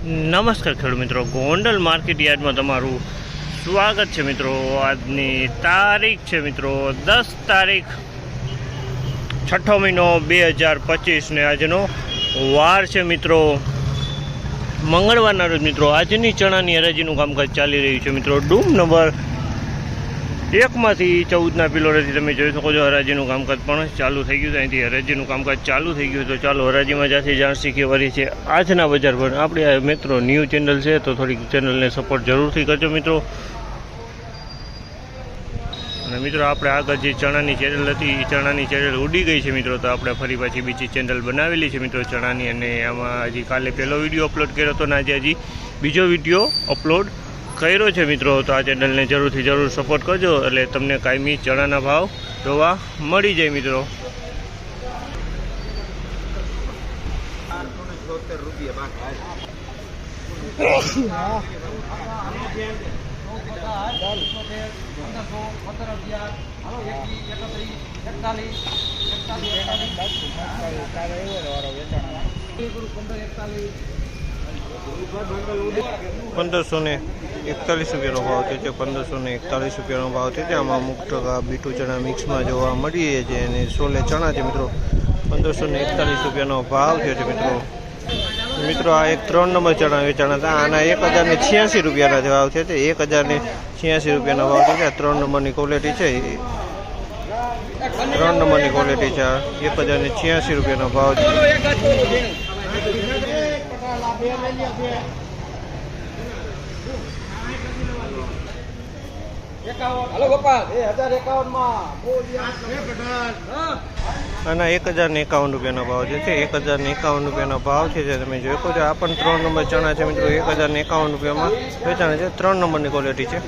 નમસ્કાર ખેડૂત મિત્રો, ગોંડલ માર્કેટ યાર્ડમાં તમારું સ્વાગત છે મિત્રો। આજની તારીખ છે મિત્રો 10 તારીખ 6 મહિનો 2025 ને આજનો વાર છે મિત્રો મંગળવારના રોજ મિત્રો। આજની ચણાની હરાજીનું કામકાજ ચાલી રહ્યું છે મિત્રો। ડૂમ નંબર 1 માંથી 14ના પિલોરેથી તમે જોઈ શકો છો હરાજીનું કામકાજ પણ ચાલુ થઈ ગયું છે। અહીંથી હરાજીનું કામકાજ ચાલુ થઈ ગયું તો ચાલો હરાજીમાં જાતે જાણ શીખી વળી છે આજના બજાર પર। આપણી આ મિત્રો ન્યૂ ચેનલ છે તો થોડીક ચેનલને સપોર્ટ જરૂરથી કરજો મિત્રો। અને મિત્રો આપણે આગળ જે ચણાની ચેનલ હતી એ ચણાની ચેનલ ઉડી ગઈ છે મિત્રો, તો આપણે ફરી પાછી બીજી ચેનલ બનાવેલી છે મિત્રો ચણાની। અને આમાં હજી કાલે પહેલો વિડીયો અપલોડ કર્યો હતો ને આજે હજી બીજો વિડીયો અપલોડ કર્યો છે મિત્રો। તો આ ચેનલને જરૂરથી જરૂર સપોર્ટ કરજો એટલે તમને કાયમી ચણાના ભાવ જોવા મળી જાય મિત્રો। ₹1541 ભાવ થયો છે। 1541 રૂપિયાનો ભાવ થયો છે। આમાં અમુક ટકા બીટું ચણા મિક્સમાં જોવા મળી છે અને સોલે ચણા છે મિત્રો। 1541 રૂપિયાનો ભાવ થયો છે મિત્રો। આ એક 3 નંબર ચણા વેચાણા હતા, આના 1086 રૂપિયાના ભાવ થયો છે। 1086 રૂપિયાનો ભાવ થયો છે। 3 નંબરની ક્વોલિટી છે, 3 નંબરની ક્વોલિટી છે। 1086 રૂપિયાનો ભાવ છે। આના 1051 રૂપિયાનો ભાવ છે। 1051 રૂપિયાનો ભાવ છે જે તમે જોઈ શકો છો। આ પણ 3 નંબર ચણા છે મિત્રો, 1051 રૂપિયામાં વેચાણ છે। 3 નંબરની ક્વોલિટી છે।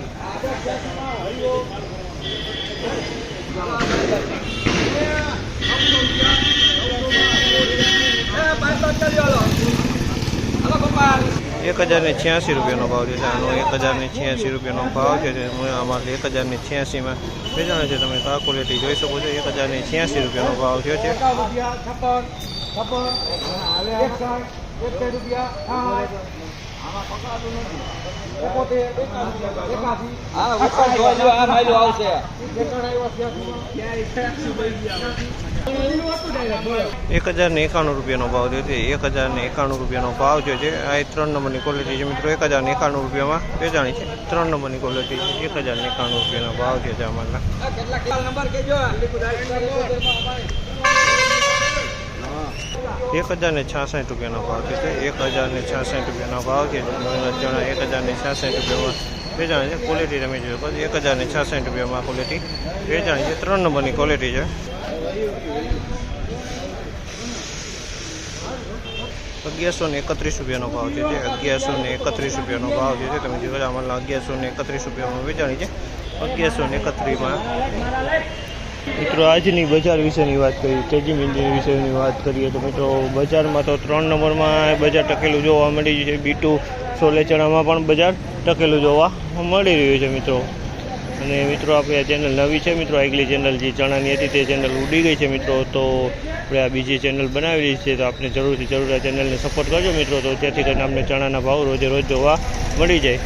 ₹1086 રૂપિયાનો ભાવ છે। આનો 1086 રૂપિયાનો ભાવ છે। આમાં 1086માં વેચાણ છે, તમે આ ક્વોલિટી જોઈ શકો છો। 1086 રૂપિયાનો ભાવ થયો છે। ₹1091 રૂપિયાનો ભાવ થયો છે। 1091 રૂપિયાનો ભાવ થયો છે। આ 3 નંબરની ક્વોલિટી છે મિત્રો, 1091 રૂપિયામાં વેચાણી છે। 3 નંબરની ક્વોલિટી છે, 1091 રૂપિયાનો ભાવ થયો છે આમાં। 1066 રૂપિયાનો ભાવ થયો છે। 1066 રૂપિયાનો ભાવ છે। ચણા 1066 રૂપિયામાં વેચાણ છે। ક્વોલિટી તમે જોયો 1066 રૂપિયામાં ક્વોલિટી વેચાણી છે। 3 નંબરની ક્વોલિટી છે। 1131 રૂપિયાનો ભાવ છે। 1131 રૂપિયાનો ભાવ છે તમે જોયો આમાં 1131 રૂપિયામાં વેચાણી છે। 1131માં મિત્રો આજની બજાર વિશેની વાત કરીએ, તેજી મંદી વિશેની વાત કરીએ તો મિત્રો બજારમાં તો 3 નંબરમાં બજાર ટકેલું જોવા મળી છે। બીટું સોલે ચણામાં પણ બજાર ટકેલું જોવા મળી રહ્યું છે મિત્રો। અને મિત્રો આપણે આ ચેનલ નવી છે મિત્રો, આગલી ચેનલ જે ચણાની હતી તે ચેનલ ઉડી ગઈ છે મિત્રો, તો આપણે આ બીજી ચેનલ બનાવેલી છે, તો આપણે જરૂરથી જરૂર આ ચેનલને સપોર્ટ કરજો મિત્રો, તો જેથી કરીને આપણે ચણાના ભાવ રોજે રોજ જોવા મળી જાય।